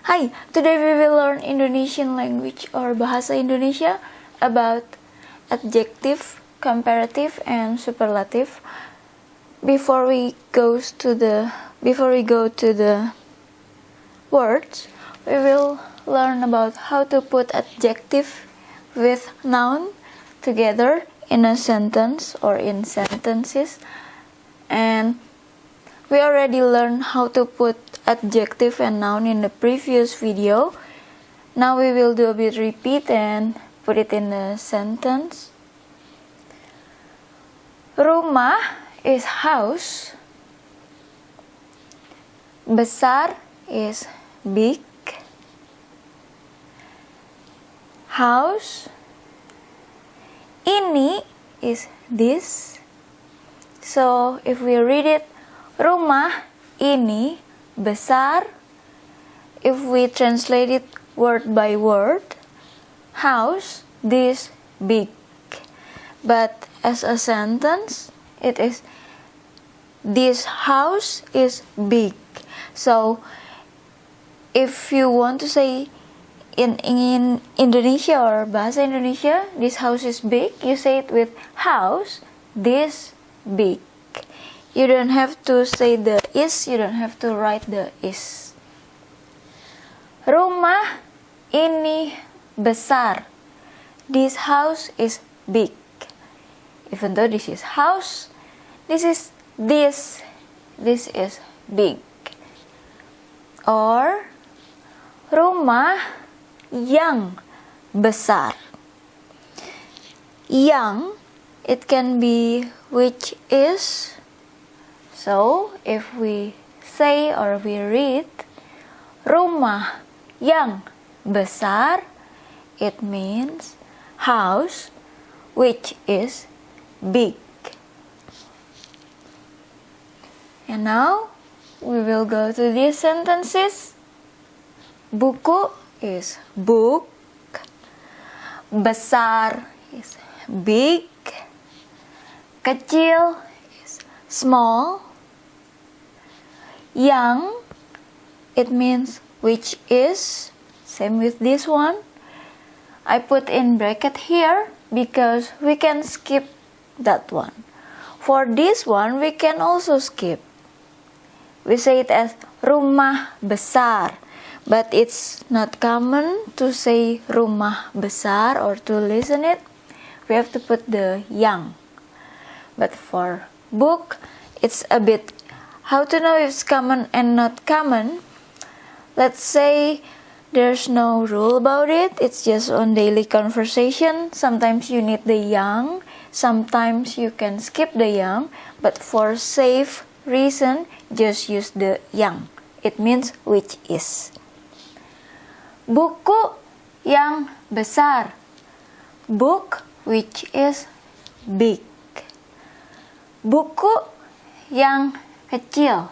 Hi, today we will learn Indonesian language or Bahasa Indonesia about adjective, comparative, and superlative. Before we go to the words, we will learn about how to put adjective with noun together in a sentence or in sentences. And we already learned how to put adjective and noun in the previous video. Now we will do a bit repeat and put it in a sentence. Rumah is house. Besar is big. House. Ini is this. So if we read it, rumah ini besar. If we translate it word by word, house this big. But as a sentence, it is this house is big. So if you want to say in Indonesia or Bahasa Indonesia, this house is big, you say it with house this big. You don't have to say the is, you don't have to write the is. Rumah ini besar. This house is big. Even though this is house, this is big. Or rumah yang besar. Yang, it can be which is. So, if we say or we read rumah yang besar, it means house which is big. And now, we will go to these sentences. Buku is book. Besar is big. Kecil is small. Yang, it means which is. Same with this one. I put in bracket here because we can skip that one. For this one, we can also skip. We say it as rumah besar. But it's not common to say rumah besar or to listen it. We have to put the yang. But for book, it's a bit how to know if it's common and not common. Let's say there's no rule about it. It's just on daily conversation. Sometimes you need the yang. Sometimes you can skip the yang. But for safe reason, just use the yang. It means which is. Buku yang besar. Book which is big. Buku yang kecil.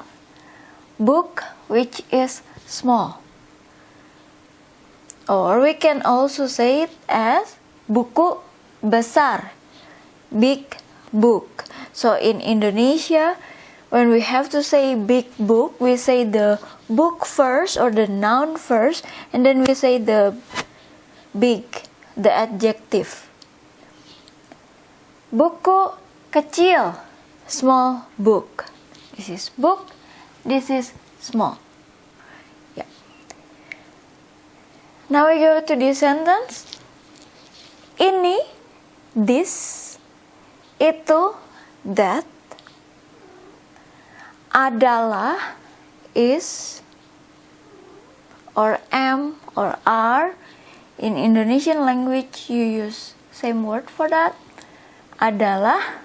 Book which is small. Or we can also say it as buku besar. Big book. So in Indonesia, when we have to say big book, we say the book first or the noun first, and then we say the big, the adjective. Buku kecil, small book. This is book, this is small. Yeah. Now we go to this sentence. Ini, this, itu, that. Adalah, is, or am, or are. In Indonesian language, you use same word for that. Adalah.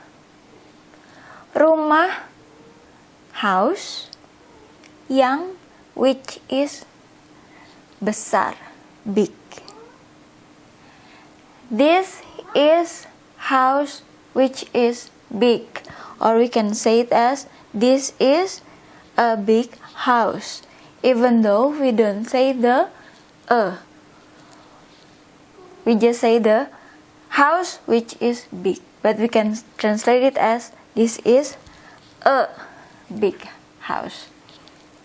Rumah, house. Yang, which is besar, big. This is house which is big. Or we can say it as this is a big house. Even though we don't say the we just say the house which is big. But we can translate it as this is a big house.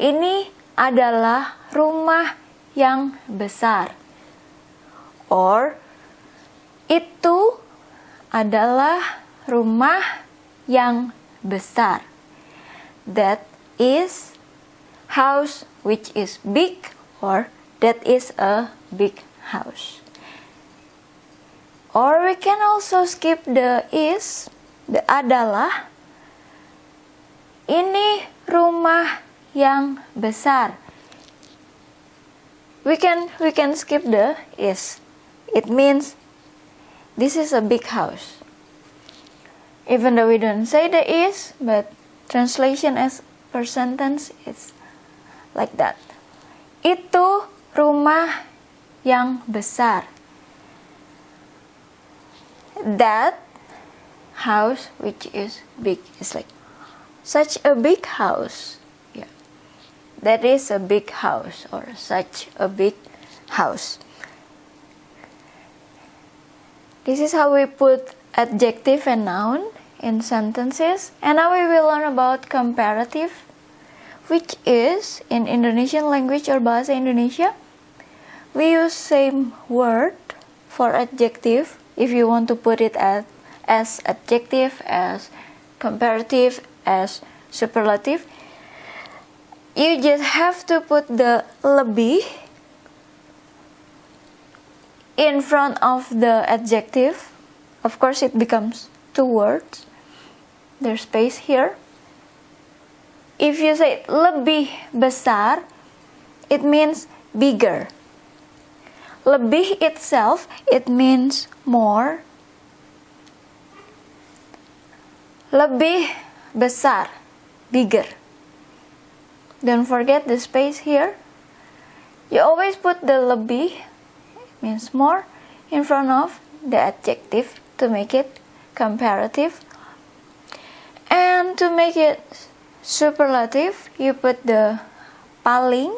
Ini adalah rumah yang besar. Or, itu adalah rumah yang besar. That is house which is big, or that is a big house. Or we can also skip the is, the adalah. Ini rumah yang besar. We can skip the is. It means this is a big house. Even though we don't say the is, but translation as per sentence is like that. Itu rumah yang besar. That house which is big is like such a big house. Yeah. That is a big house, or such a big house. This is how we put adjective and noun in sentences. And now we will learn about comparative, which is in Indonesian language or Bahasa Indonesia, we use same word for adjective if you want to put it as adjective, as comparative, as superlative. You just have to put the lebih in front of the adjective. Of course, it becomes two words. There's space here. If you say lebih besar, it means bigger. Lebih itself, it means more. Lebih besar, bigger. Don't forget the space here. You always put the lebih, means more, in front of the adjective to make it comparative. And to make it superlative, you put the paling.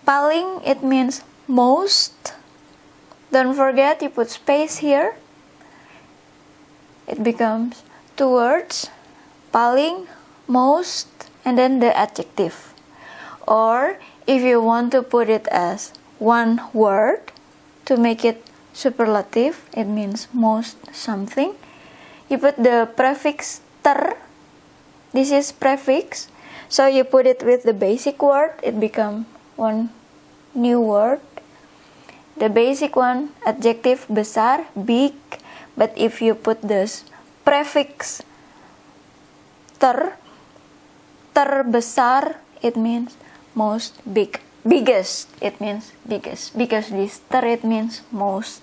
Paling, it means most. Don't forget, you put space here. It becomes two words, paling, most, and then the adjective. Or if you want to put it as one word to make it superlative, it means most something, you put the prefix ter. This is prefix, so you put it with the basic word, it becomes one new word. The basic one, adjective besar, big, but if you put this prefix ter besar, it means most, big. Biggest, it means biggest, because this ter, it means most.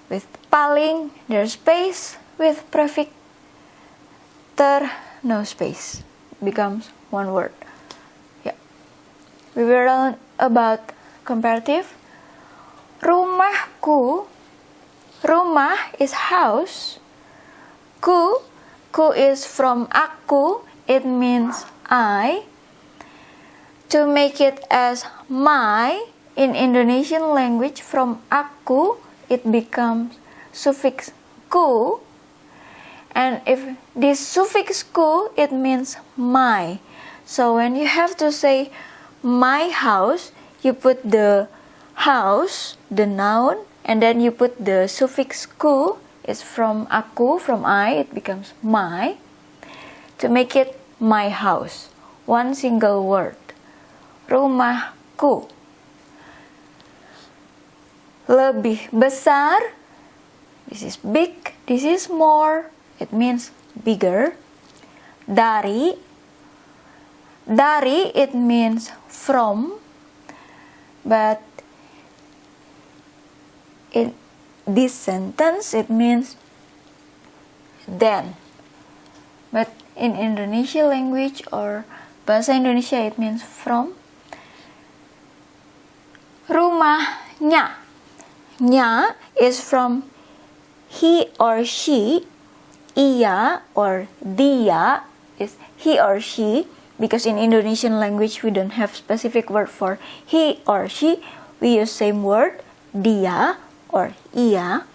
With paling, there's space. With prefix ter, no space. Becomes one word. Yeah. We will learn about comparative. Rumahku. Rumah is house. Ku is from aku. It means I. To make it as my, in Indonesian language, from aku, it becomes suffix ku. And if this suffix ku, it means my. So when you have to say my house, you put the house, the noun, and then you put the suffix ku. It's from aku, from I, it becomes my. To make it my house, one single word. Rumahku. Lebih besar, this is big, this is more, it means bigger. Dari, it means from, but in this sentence it means then. But in Indonesian language or Bahasa Indonesia, it means from. Rumahnya. Nya is from he or she. Ia or dia is he or she. Because in Indonesian language we don't have specific word for he or she. We use same word, dia or ia.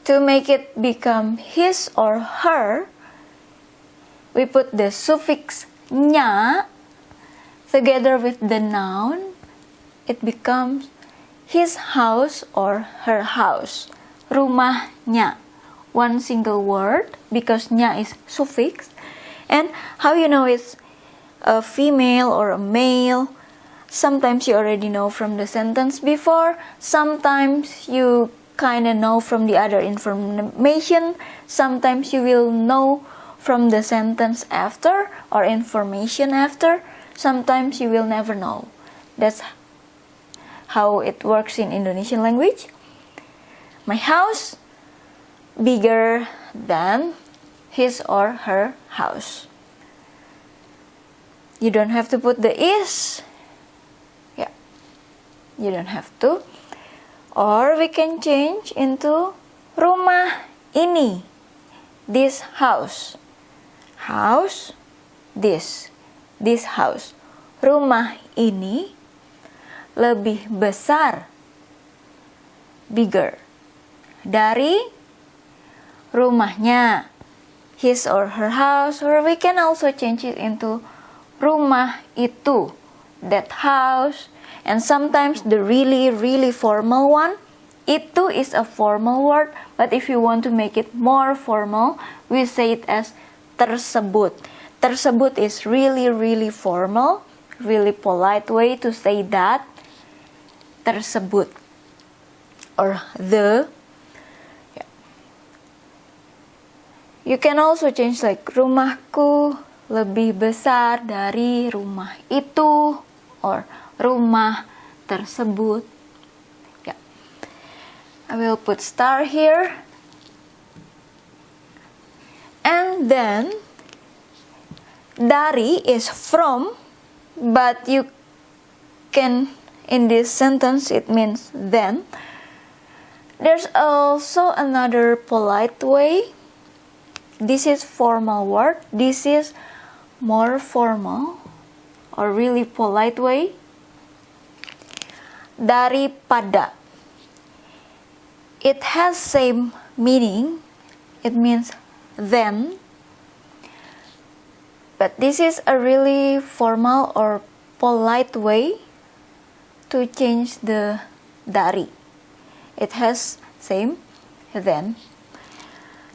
To make it become his or her, we put the suffix nya together with the noun, it becomes his house or her house. Rumahnya. One single word because nya is suffix. And how you know it's a female or a male? Sometimes you already know from the sentence before. Sometimes you kind of know from the other information. Sometimes you will know from the sentence after or information after. Sometimes you will never know. That's how it works in Indonesian language. My house bigger than his or her house. You don't have to put the is. Yeah, you don't have to. Or we can change into rumah ini, this house. House, this house. Rumah ini lebih besar, bigger, dari rumahnya, his or her house. Or we can also change it into rumah itu, that house. And sometimes the really formal one, itu is a formal word, but if you want to make it more formal, we say it as tersebut. Tersebut is really formal, really polite way to say that. Tersebut or the. Yeah. You can also change like rumahku lebih besar dari rumah itu or rumah tersebut. Yeah. I will put star here. And then dari is from, but you can, in this sentence it means then. There's also another polite way. This is formal word. This is more formal or really polite way. Daripada. It has same meaning. It means then. But this is a really formal or polite way to change the dari. It has same then.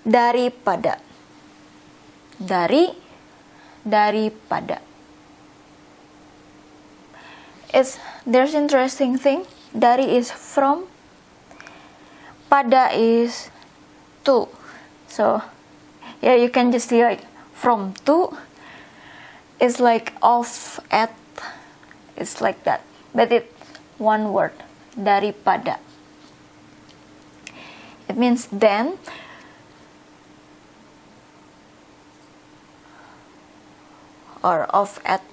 Daripada. Daripada. There's interesting thing. Dari is from. Pada is to. So yeah, you can just see like from to. It's like off at. It's like that. But it's one word. Daripada. It means then. Or off at.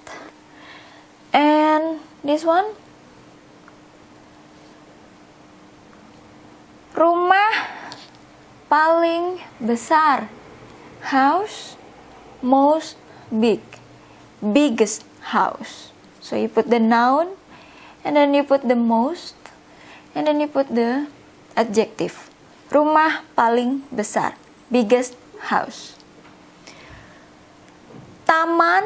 And this one. Rumah paling besar. House most big. Biggest house. So you put the noun, and then you put the most, and then you put the adjective. Rumah paling besar. Biggest house. Taman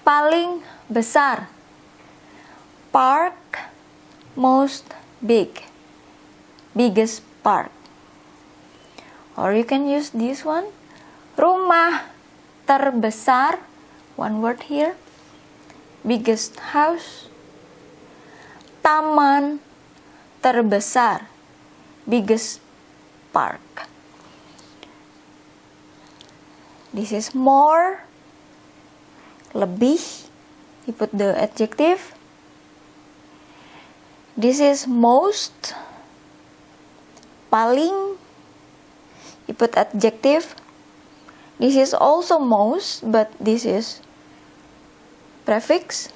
paling besar. Park most big. Biggest park. Or you can use this one. Rumah terbesar. One word here. Biggest house. Taman terbesar. Biggest park. This is more. Lebih. You put the adjective. This is most. Paling. You put adjective. This is also most, but this is prefix.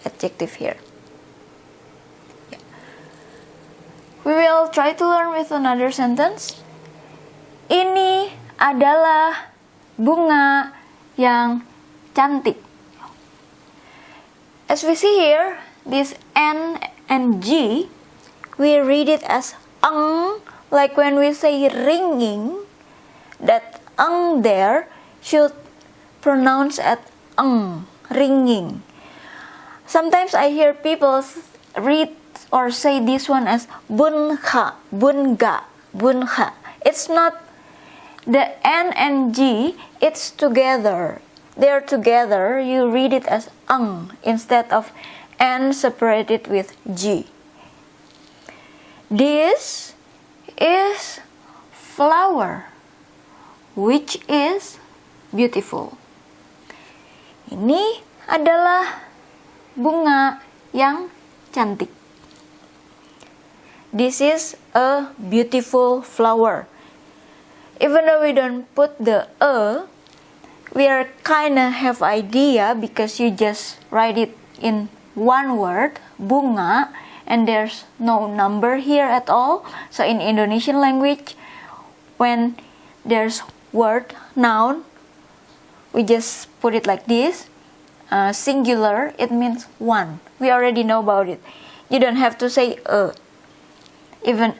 Adjective here. Yeah. We will try to learn with another sentence. Ini adalah bunga yang cantik. As we see here, this N and G, we read it as ang, like when we say ringing, that ang there should pronounce at ang, ringing. Sometimes I hear people read or say this one as bunga, bunga, bunga. It's not the N and G, it's together. They're together. You read it as instead of N separated with G. This is flower, which is beautiful. Ini adalah bunga yang cantik. This is a beautiful flower. Even though we don't put the we are kinda have idea because you just write it in one word, bunga, and there's no number here at all. So in Indonesian language, when there's word noun, we just put it like this. Singular, it means one. We already know about it. You don't have to say Even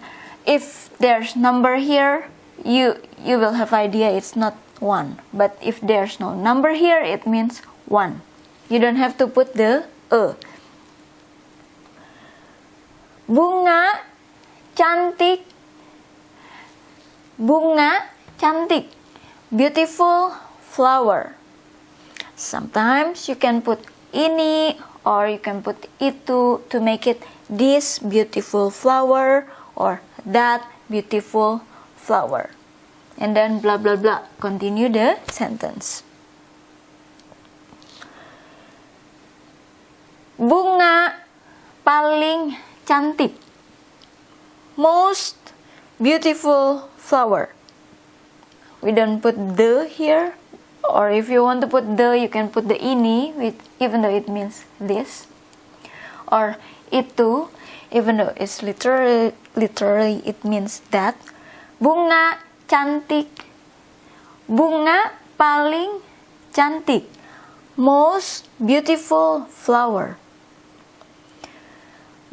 if there's number here, you will have idea it's not one. But if there's no number here, it means one. You don't have to put the Bunga cantik. Bunga cantik. Beautiful flower. Sometimes you can put ini or you can put itu to make it this beautiful flower or that beautiful flower. And then blah blah blah. Continue the sentence. Bunga paling cantik. Most beautiful flower. We don't put the here. Or if you want to put the, you can put the ini, even though it means this. Or itu, even though it's literally it means that. Bunga cantik. Bunga paling cantik. Most beautiful flower.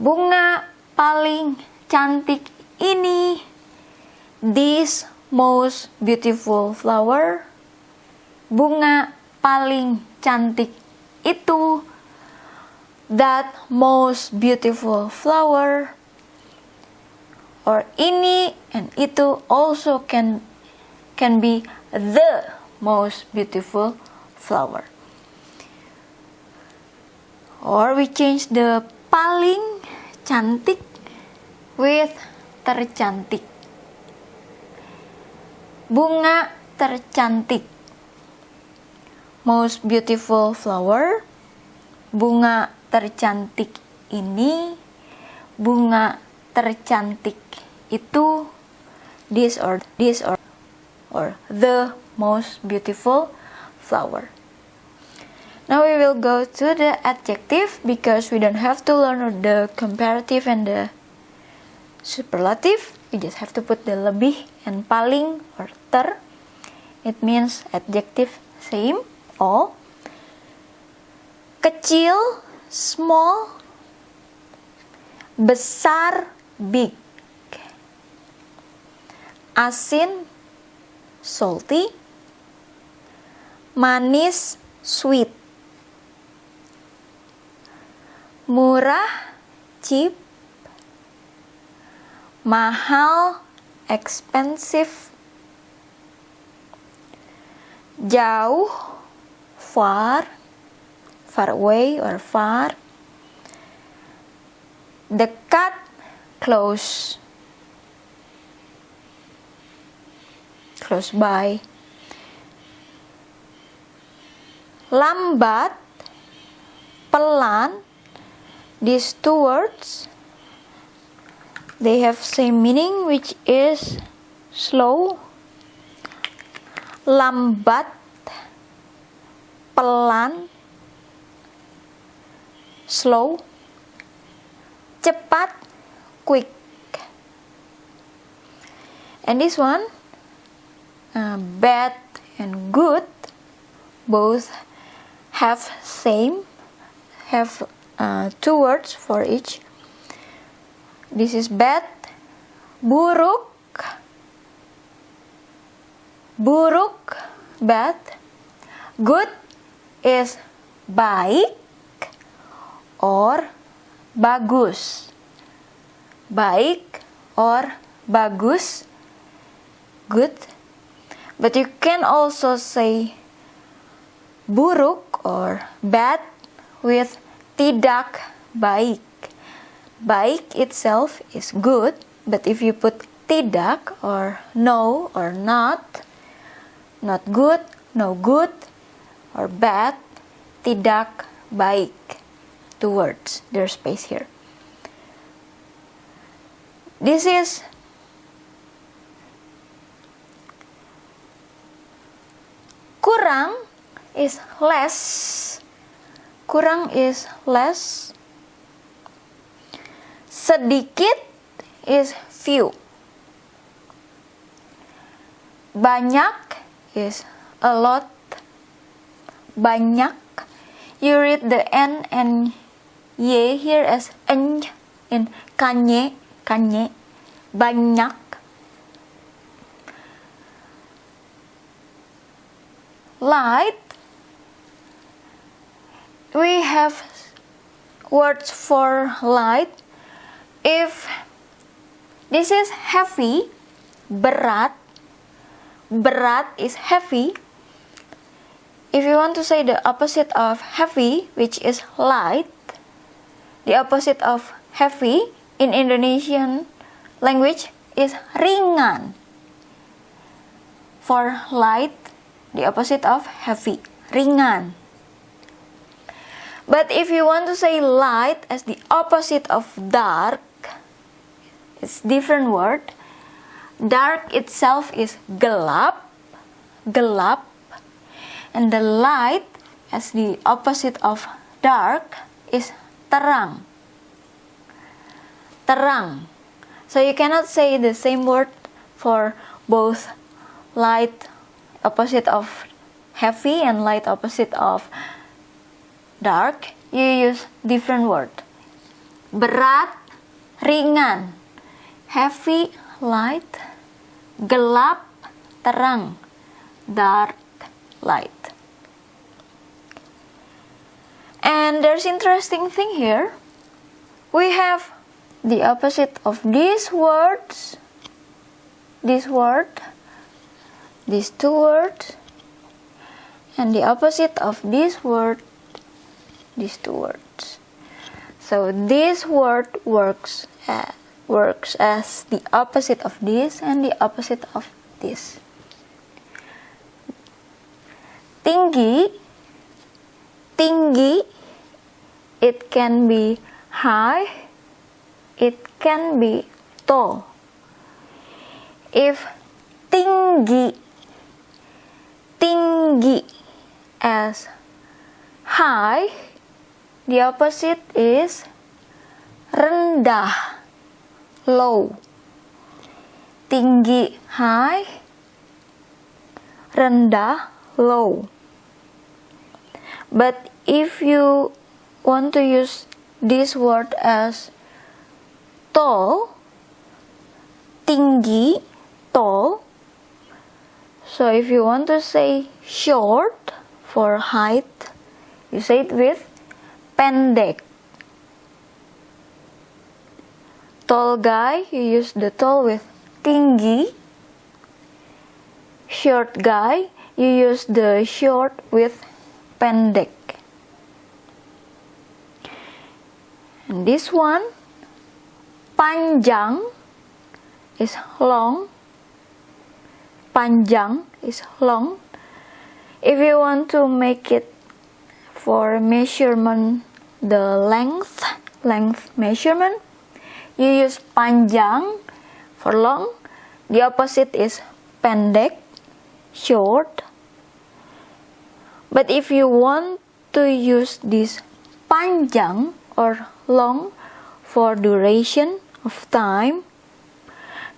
Bunga paling cantik ini. This most beautiful flower. Bunga paling cantik itu. That most beautiful flower. Or ini and itu also can be the most beautiful flower. Or we change the paling cantik with tercantik. Bunga tercantik. Most beautiful flower. Bunga tercantik ini. Bunga tercantik itu. This or the most beautiful flower. Now we will go to the adjective because we don't have to learn the comparative and the superlative. We just have to put the lebih and paling or ter. It means adjective same, all. Kecil, small. Besar, big. Asin, salty. Manis, sweet. Murah, cheap. Mahal, expensive. Jauh, far away or far. Dekat, close by. Lambat, pelan. These two words, they have same meaning, which is slow. Lambat, pelan, slow. Cepat, quick. And this one, bad and good, both have two words for each. This is bad. Buruk, bad. Good is baik or bagus. Baik or bagus, good. But you can also say buruk or bad with tidak baik. Baik itself is good, but if you put tidak or no or not good, no good, or bad, tidak baik. 2 words, there's space here. This is kurang is less. Kurang is less. Sedikit is few. Banyak is a lot. Banyak. You read the N and Y here as N in kanye. Banyak. Light. We have words for light. If this is heavy, berat. Berat is heavy. If you want to say the opposite of heavy, which is light, the opposite of heavy in Indonesian language is ringan. For light, the opposite of heavy, ringan. But if you want to say light as the opposite of dark, it's different word. Dark itself is gelap, and the light as the opposite of dark is terang. So you cannot say the same word for both light opposite of heavy and light opposite of dark. You use different word. Berat, ringan. Heavy, light. Gelap, terang. Dark, light. And there's interesting thing here. We have the opposite of these words. This word. These 2 words. And the opposite of this word. These 2 words. So this word works as the opposite of this and the opposite of this. Tinggi, it can be high, it can be tall. If tinggi as high, the opposite is rendah, low. Tinggi, high. Rendah, low. But if you want to use this word as tall, tinggi, tall. So if you want to say short for height, you say it with pendek. Tall guy, you use the tall with tinggi. Short guy, you use the short with pendek. And this one, panjang is long. Panjang is long. If you want to make it for measurement, the length measurement, you use panjang for long. The opposite is pendek, short. But if you want to use this panjang or long for duration of time,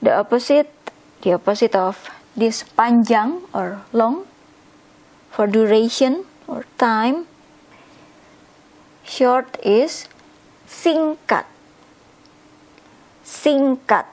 the opposite of this panjang or long for duration or time, short is singkat. Singkat.